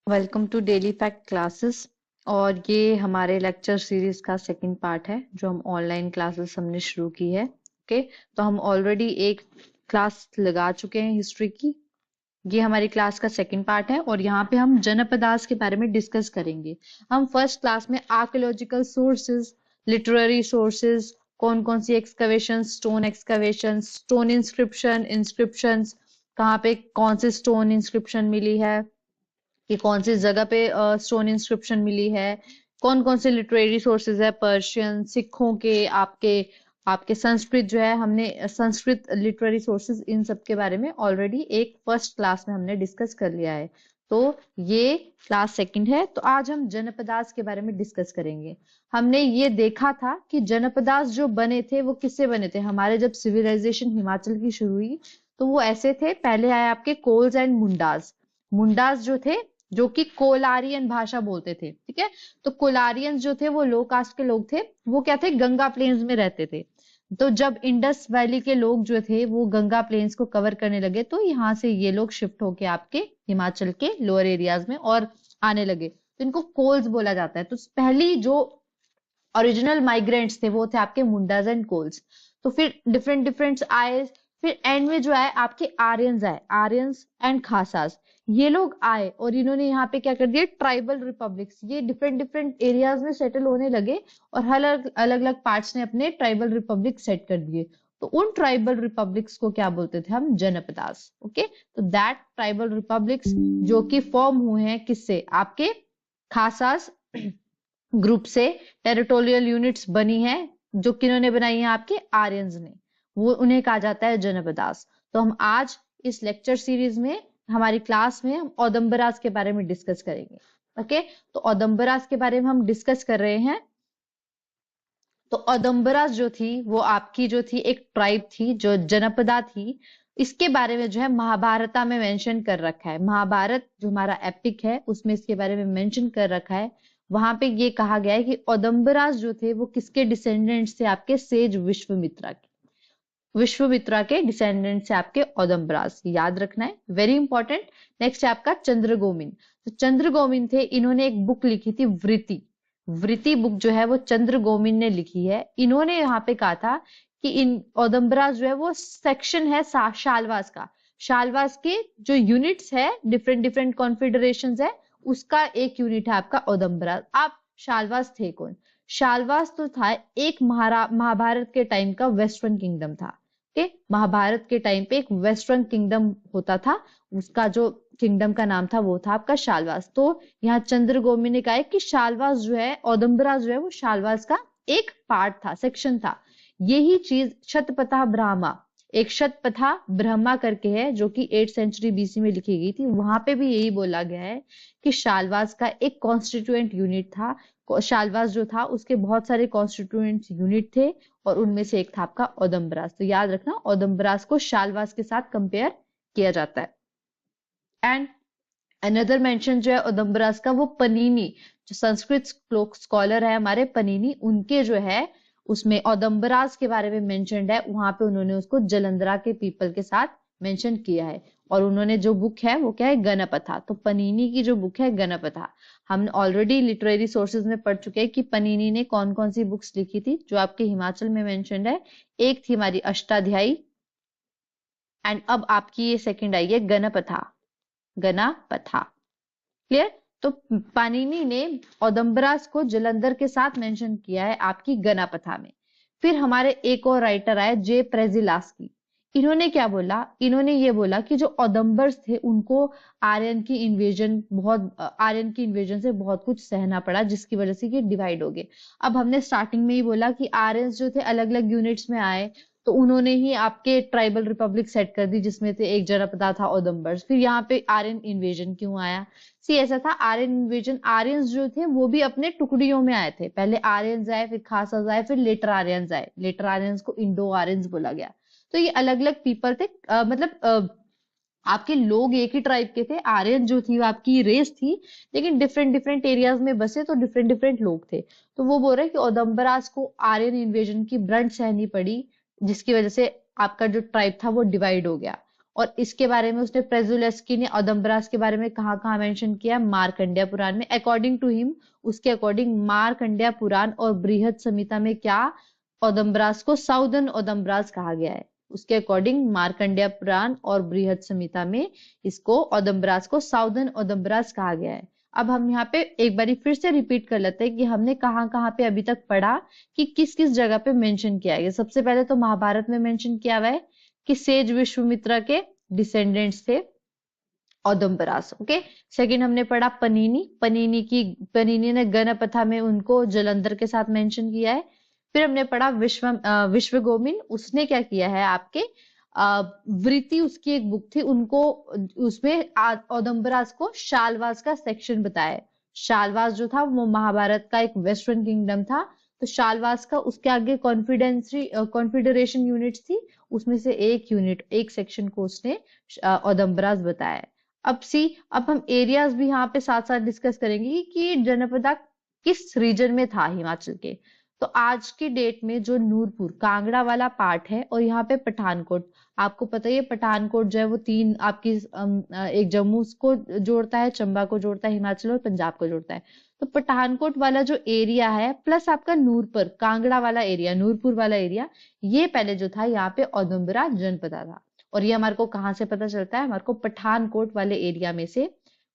Welcome to daily fact classes. और ये हमारे लेक्चर सीरीज का सेकंड पार्ट है जो हम ऑनलाइन क्लासेस हमने शुरू की है। ओके, तो हम ऑलरेडी एक क्लास लगा चुके हैं हिस्ट्री की। ये हमारी क्लास का सेकंड पार्ट है और यहाँ पे हम जनपदास के बारे में डिस्कस करेंगे। हम फर्स्ट क्लास में आर्कियोलॉजिकल सोर्सेज, लिटरेरी सोर्सेज, कौन कौन सी एक्सकवेशन, स्टोन इंस्क्रिप्शन, कहाँ पे कौन से स्टोन इंस्क्रिप्शन मिली है, कि कौन सी जगह पे स्टोन इंस्क्रिप्शन मिली है, कौन कौन से लिटरेरी सोर्सेज है, पर्शियन, सिखों के, आपके आपके संस्कृत जो है, हमने संस्कृत लिटरेरी सोर्सेज इन सब के बारे में ऑलरेडी एक फर्स्ट क्लास में हमने डिस्कस कर लिया है। तो ये क्लास सेकंड है। तो आज हम जनपदास के बारे में डिस्कस करेंगे। हमने ये देखा था कि जनपदास जो बने थे वो किससे बने थे। हमारे जब सिविलाइजेशन हिमाचल की शुरू हुई तो वो ऐसे थे। पहले आए आपके कोल्स एंड मुंडास। मुंडास जो थे जो कि कोलारियन भाषा बोलते थे, ठीक है। तो कोलारियंस जो थे वो लो कास्ट के लोग थे। वो क्या थे, गंगा प्लेन्स में रहते थे। तो जब इंडस वैली के लोग जो थे वो गंगा प्लेन्स को कवर करने लगे तो यहाँ से ये लोग शिफ्ट होके आपके हिमाचल के लोअर एरियाज में और आने लगे, तो इनको कोल्स बोला जाता है। तो पहली जो ओरिजिनल माइग्रेंट्स थे वो थे आपके मुंडाज एंड कोल्स। तो फिर डिफरेंट डिफरेंट आए। फिर एंड में जो आए आपके आर्यंस आए, आर्यंस एंड खासास। ये लोग आए और इन्होंने यहाँ पे क्या कर दिया, ट्राइबल रिपब्लिक्स, ये डिफरेंट डिफरेंट एरियाज में सेटल होने लगे और अलग अलग अलग पार्ट्स ने अपने ट्राइबल रिपब्लिक सेट कर दिए। तो उन ट्राइबल रिपब्लिक्स को क्या बोलते थे हम, जनपदास। ओके, तो दैट ट्राइबल रिपब्लिक्स जो कि फॉर्म हुए हैं किससे, आपके खासास ग्रुप से। टेरिटोरियल यूनिट्स बनी है जो किन्होंने बनाई है, आपके आर्यंस ने। वो उन्हें कहा जाता है जनपदास। तो हम आज इस लेक्चर सीरीज में, हमारी क्लास में, हम औदंबरास के बारे में डिस्कस करेंगे। ओके, तो औदंबरास के बारे में हम डिस्कस कर रहे हैं। तो औदंबरास जो थी वो आपकी जो थी एक ट्राइब थी जो जनपदा थी। इसके बारे में जो है महाभारता में मेंशन कर रखा है। महाभारत जो हमारा एपिक है उसमें इसके बारे में मेंशन कर रखा है। वहां पे ये कहा गया है कि औदंबरास जो थे वो किसके डिसेंडेंट्स थे, आपके सेज विश्वामित्रा के। विश्वामित्रा के डिसेंडेंट से आपके औदंबरास, याद रखना है, वेरी इंपॉर्टेंट। नेक्स्ट है आपका चंद्रगोमिन। तो चंद्रगोमिन थे, इन्होंने एक बुक लिखी थी वृति। वृति बुक जो है वो चंद्रगोमिन ने लिखी है। इन्होंने यहाँ पे कहा था कि इन औदंबरास जो है वो सेक्शन है शालवास का। शालवास के जो यूनिट्स है, डिफरेंट डिफरेंट कॉन्फेडरेशन है, उसका एक यूनिट है आपका औदंबरास। आप शालवास थे कौन, शालवास तो था एक महाभारत के टाइम का वेस्टर्न किंगडम था। के महाभारत के टाइम पे एक वेस्टर्न किंगडम होता था, उसका जो किंगडम का नाम था वो था आपका शालवास। तो यहाँ चंद्रगोमी ने कहा है कि शालवास जो है, औदंबरा जो है वो शालवास का एक पार्ट था, सेक्शन था। यही चीज शतपथा ब्राह्मा, एक शतपथा ब्रह्मा करके है जो कि 8th सेंचुरी बीसी में लिखी गई थी। वहां पे भी यही बोला गया है कि शालवास का एक कॉन्स्टिट्यूएंट यूनिट था। शालवास जो था उसके बहुत सारे कॉन्स्टिट्यूएंट यूनिट थे और उनमें से एक था आपका औदंबरास। तो याद रखना, औदंबरास को शालवास के साथ कंपेयर किया जाता है। एंड अनदर मेंशन जो है औदंबरास का, वो पनीनी, जो संस्कृत स्कॉलर है हमारे पनीनी, उनके जो है उसमें औदंबरास के बारे में मेंशनड है। वहां पे उन्होंने उसको जलंधरा के पीपल के साथ मेंशन किया है। और उन्होंने जो बुक है वो क्या है, गणपथा। तो पनीनी की जो बुक है गणपथा, हम ऑलरेडी लिटरेरी सोर्सेज में पढ़ चुके हैं कि पनीनी ने कौन कौन सी बुक्स लिखी थी जो आपके हिमाचल में मेंशनड है। एक थी हमारी अष्टाध्यायी, एंड अब आपकी ये सेकंड आई है गणपथा। गणपथा, क्लियर। तो पाणिनि ने औदंबरास को जलंधर के साथ मेंशन किया है आपकी गणपथा में। फिर हमारे एक और राइटर आए, जे प्रेजिलास्की। इन्होंने क्या बोला, इन्होंने ये बोला कि जो औदंबर्स थे उनको आर्यन की इन्वेजन से बहुत कुछ सहना पड़ा, जिसकी वजह से ये डिवाइड हो गए। अब हमने स्टार्टिंग में ही बोला कि आर्यंस जो थे अलग अलग यूनिट्स में आए, तो उन्होंने ही आपके ट्राइबल रिपब्लिक सेट कर दी जिसमें से एक जनपदा था औदंबर्स। फिर यहाँ पे आर्यन इन्वेजन क्यों आया, सी ऐसा था, आर्यन इन्वेजन, आर्यंस जो थे वो भी अपने टुकड़ियों में आए थे। पहले आर्यंस आए, फिर खासास आए, फिर लेटर आर्यंस आए। लेटर आर्यंस को इंडो आर्यंस बोला गया। तो ये अलग अलग पीपल थे, आपके लोग एक ही ट्राइब के थे। आर्यन जो थी वो आपकी रेस थी, लेकिन डिफरेंट डिफरेंट एरियाज में बसे, तो डिफरेंट डिफरेंट लोग थे। तो वो बोल रहे हैं कि औदंबरास को आर्यन इन्वेजन की ब्रंट सहनी पड़ी, जिसकी वजह से आपका जो ट्राइब था वो डिवाइड हो गया। और इसके बारे में उसने प्रेजुलेस्की ने औदम्बरास के बारे में कहाँ कहाँ मेंशन किया? मार्कंडेय पुराण में। अकॉर्डिंग टू हिम, उसके अकॉर्डिंग मार्कंडेय पुराण और बृहद संहिता में क्या औदम्बरास को साउदर्न औदम्बरास कहा गया है? उसके अकॉर्डिंग मार्कंडेय पुराण और बृहद संहिता में इसको औदम्बरास को साउदर्न औदम्बरास कहा गया है। अब हम यहाँ पे एक बारी फिर से रिपीट कर लेते हैं कि हमने कहाँ कहाँ पे अभी तक पढ़ा कि किस किस जगह पे मेंशन किया है। सबसे पहले तो महाभारत में मेंशन किया हुआ है कि सेज विश्वामित्र के डिसेंडेंट्स थे औदम्बरास। ओके, सेकंड हमने पढ़ा पनीनी ने गणपथा में उनको जलंधर के साथ मेंशन किया है। फिर हमने पढ़ा विश्वगोमिन, उसने क्या किया है आपके वृत्ति, उसकी एक बुक थी, उनको उसमें औदम्बरास को शालवास का सेक्शन बताया है। शालवास जो था वो महाभारत का एक वेस्टर्न किंगडम था, तो शालवास का उसके आगे कॉन्फिडरेशन यूनिट थी, उसमें से एक यूनिट, एक सेक्शन को उसने औदम्बरास बताया है। अब हम एरियाज भी यहाँ पे साथ साथ डिस्कस करेंगे कि जनपदा किस रीजन में था हिमाचल के। तो आज की डेट में जो नूरपुर कांगड़ा वाला पार्ट है और यहाँ पे पठानकोट, आपको पता ही है पठानकोट जो है वो तीन आपकी एक जम्मू को जोड़ता है, चंबा को जोड़ता है, हिमाचल और पंजाब को जोड़ता है। तो पठानकोट वाला जो एरिया है प्लस आपका नूरपुर कांगड़ा वाला एरिया, नूरपुर वाला एरिया, ये पहले जो था यहाँ पे औदुंबरा जनपदा था। और ये हमारे को कहाँ से पता चलता है? हमारे को पठानकोट वाले एरिया में से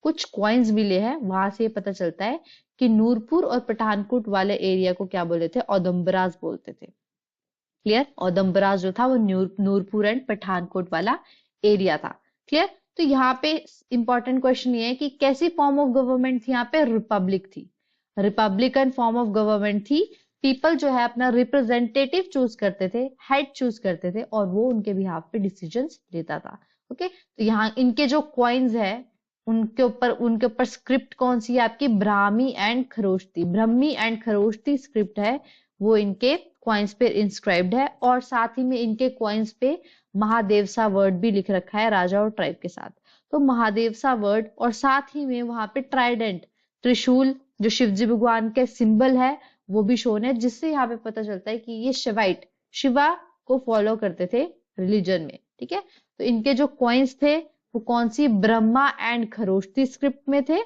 कुछ कॉइन्स मिले हैं, वहां से पता चलता है कि नूरपुर और पठानकोट वाले एरिया को क्या बोले थे? औदुंबरास बोलते थे। क्लियर? औदुंबरास जो था वो नूरपुर एंड पठानकोट वाला एरिया था। क्लियर? तो यहाँ पे इंपॉर्टेंट क्वेश्चन ये है कि कैसी फॉर्म ऑफ गवर्नमेंट थी? यहाँ पे रिपब्लिक थी, रिपब्लिकन फॉर्म ऑफ गवर्नमेंट थी। पीपल जो है अपना रिप्रेजेंटेटिव चूज करते थे, हेड चूज करते थे और वो उनके बिहाफ पे डिसीजंस लेता था। ओके, तो यहाँ इनके जो कॉइन्स है उनके ऊपर स्क्रिप्ट कौन सी है आपकी? Brahmi and Kharosthi, Brahmi and Kharosthi script है, वो इनके कॉइन्स पे इंस्क्राइब्ड है। और साथ ही में इनके कॉइन्स पे महादेवसा वर्ड भी लिख रखा है राजा और ट्राइब के साथ। तो महादेवसा वर्ड और साथ ही में वहां पे ट्राइडेंट, त्रिशूल जो शिवजी भगवान के सिंबल है वो भी शोन है, जिससे यहाँ पे पता चलता है कि ये शिवाइट, शिवा को फॉलो करते थे रिलीजन में। ठीक है, तो इनके जो कॉइन्स थे वो कौन सी? ब्रह्मा एंड खरोष्टी स्क्रिप्ट में थे।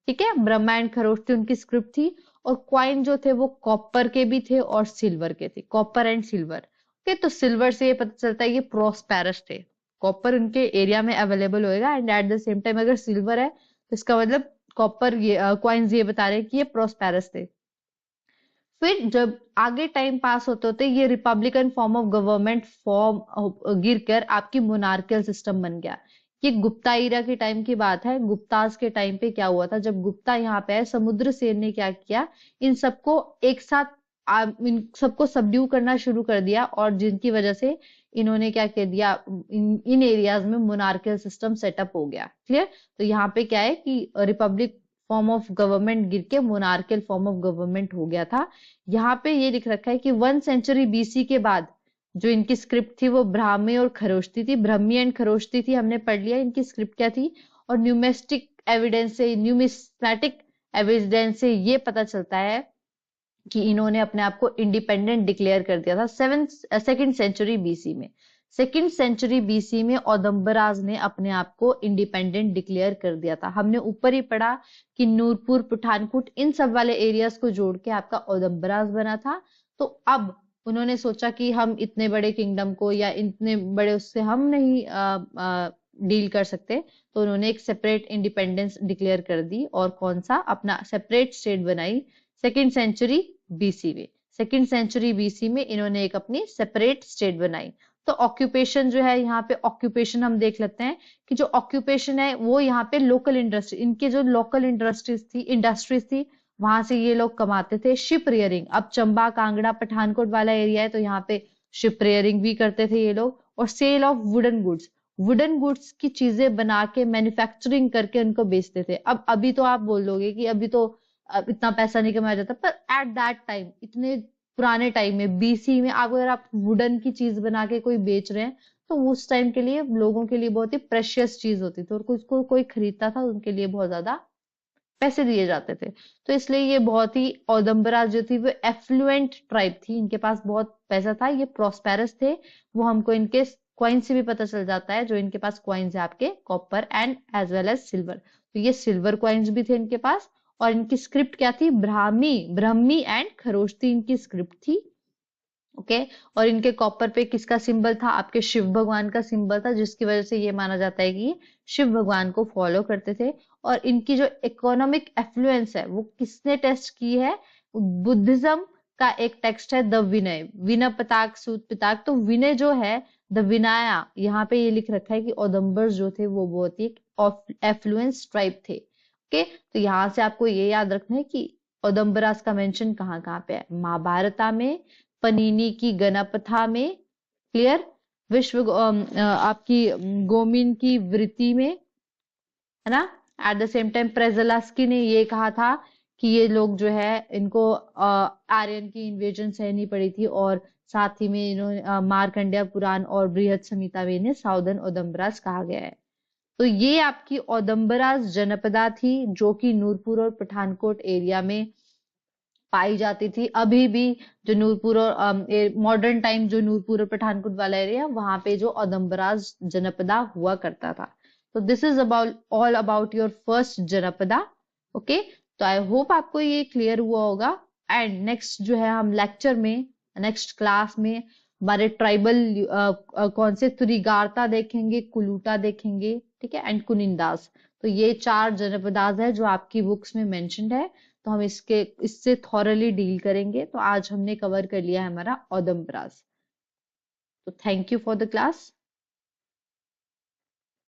ठीक है, ब्रह्मा एंड खरोष्टी उनकी स्क्रिप्ट थी। और क्वाइन जो थे वो कॉपर के भी थे और सिल्वर के थे, कॉपर एंड सिल्वर। ओके, तो सिल्वर से ये पता चलता है ये प्रोस्पेरस थे, कॉपर उनके एरिया में अवेलेबल होएगा and at the same time अगर सिल्वर है तो इसका मतलब कॉपर, ये क्वाइंस ये बता रहे हैं कि ये प्रोस्पेरस थे। फिर जब आगे टाइम पास होते होते ये Republican form of government form गिरकर आपकी मोनार्कियल सिस्टम बन गया। ये गुप्ता ईरा के टाइम की बात है। गुप्तास के टाइम पे क्या हुआ था? जब गुप्ता यहाँ पे है, समुद्रसेन ने क्या किया? इन सबको एक साथ इन सबको सबड्यू करना शुरू कर दिया और जिनकी वजह से इन्होंने क्या कह दिया, इन एरियाज में मोनार्कियल सिस्टम सेटअप हो गया। क्लियर? तो यहाँ पे क्या है कि रिपब्लिक फॉर्म ऑफ गवर्नमेंट गिर के मोनार्कियल फॉर्म ऑफ गवर्नमेंट हो गया था। यहाँ पे ये लिख रखा है कि 1 सेंचुरी बीसी के बाद जो इनकी स्क्रिप्ट थी वो ब्राह्मी और खरोष्टी थी, ब्रह्मी एंड खरोष्टी थी, हमने पढ़ लिया इनकी स्क्रिप्ट क्या थी। और न्यूमिस्मैटिक एविडेंस से ये पता चलता है कि इन्होंने अपने आप को इंडिपेंडेंट डिक्लेयर कर दिया था सेकंड सेंचुरी बीसी में। सेकंड सेंचुरी बीसी में औदुंबरास ने अपने आप को इंडिपेंडेंट डिक्लेयर कर दिया था। हमने ऊपर ही पढ़ा कि नूरपुर, पठानकोट, इन सब वाले एरियाज को जोड़ के आपका औदुंबरास बना था। तो अब उन्होंने सोचा कि हम इतने बड़े किंगडम को या इतने बड़े उससे हम नहीं डील कर सकते, तो उन्होंने एक सेपरेट इंडिपेंडेंस डिक्लेयर कर दी और कौन सा? अपना सेपरेट स्टेट बनाई सेकंड सेंचुरी बीसी में। सेकंड सेंचुरी बीसी में इन्होंने एक अपनी सेपरेट स्टेट बनाई। तो ऑक्यूपेशन जो है, यहाँ पे ऑक्यूपेशन हम देख लेते हैं कि जो ऑक्यूपेशन है वो यहाँ पे लोकल इंडस्ट्री, इनके जो लोकल इंडस्ट्रीज थी वहां से ये लोग कमाते थे। शिप रियरिंग, अब चंबा, कांगड़ा, पठानकोट वाला एरिया है तो यहाँ पे शिप रियरिंग भी करते थे ये लोग। और sale of wooden goods, wooden goods की चीजें बना के मैन्युफैक्चरिंग करके उनको बेचते थे। अब अभी तो आप बोल दोगे कि अभी तो इतना पैसा नहीं कमाया जाता, पर एट दैट टाइम, इतने पुराने टाइम में, बीसी में, अगर आप वुडन की चीज बना के कोई बेच रहे हैं तो उस टाइम के लिए लोगों के लिए बहुत ही प्रेशियस चीज होती थी और उसको कोई खरीदता था उनके लिए बहुत ज्यादा पैसे दिए जाते थे। तो इसलिए ये बहुत ही, औदुंबरास जो थी वो एफ्लुएंट ट्राइब थी, इनके पास बहुत पैसा था, ये प्रॉस्पेरस थे। वो हमको इनके कॉइन से भी पता चल जाता है, जो इनके पास कॉइन्स है आपके copper and as well as silver. तो ये सिल्वर कॉइन्स भी थे इनके पास। और इनकी स्क्रिप्ट क्या थी? ब्राह्मी एंड खरोष्टी इनकी स्क्रिप्ट थी। ओके। और इनके कॉपर पे किसका सिंबल था? आपके शिव भगवान का सिंबल था, जिसकी वजह से ये माना जाता है कि ये शिव भगवान को फॉलो करते थे। और इनकी जो इकोनॉमिक एफ्लुएंस है वो किसने टेस्ट की है? बुद्धिज्म का एक टेक्स्ट है द विनय, विनय पिताक सूत पिताक। तो विनय जो है, द विनाया, यहाँ पे ये लिख रखा है कि औदम्बर्स जो थे वो बहुत ही एफ्लुएंस ट्राइब थे। ओके। तो यहाँ से आपको ये याद रखना है कि औदम्बरास का मेंशन कहाँ कहाँ पे है? महाभारता में, पनीनी की गणपथा में, क्लियर, आपकी गोमिन की वृत्ति में, है ना। एट द सेम टाइम प्रेजलास्की ने ये कहा था कि ये लोग जो है इनको आर्यन की इन्वेजन सहनी पड़ी थी, और साथ ही में इन्होंने मार्कंडेय पुराण और बृहद संहिता में इन्हें साउदर्न ओदम्बरास कहा गया है। तो ये आपकी ओदम्बरास जनपदा थी, जो कि नूरपुर और पठानकोट एरिया में पाई जाती थी। अभी भी जो नूरपुर और मॉडर्न टाइम जो नूरपुर और पठानकोट वाला एरिया, वहां पे जो ओदम्बरास जनपदा हुआ करता था। तो this is about all about your first जनपदा। ओके। तो आई होप आपको ये क्लियर हुआ होगा। एंड नेक्स्ट जो है हम लेक्चर में, नेक्स्ट क्लास में हमारे ट्राइबल कौन से त्रिगारता देखेंगे, कुलूटा देखेंगे, ठीक है, एंड कुनिंदास। तो ये 4 जनपदास है जो आपकी बुक्स में मेंशन्ड है। तो हम इससे थॉरली डील करेंगे। तो आज हमने कवर कर लिया है हमारा ओदम्बरास। तो thank you for the class.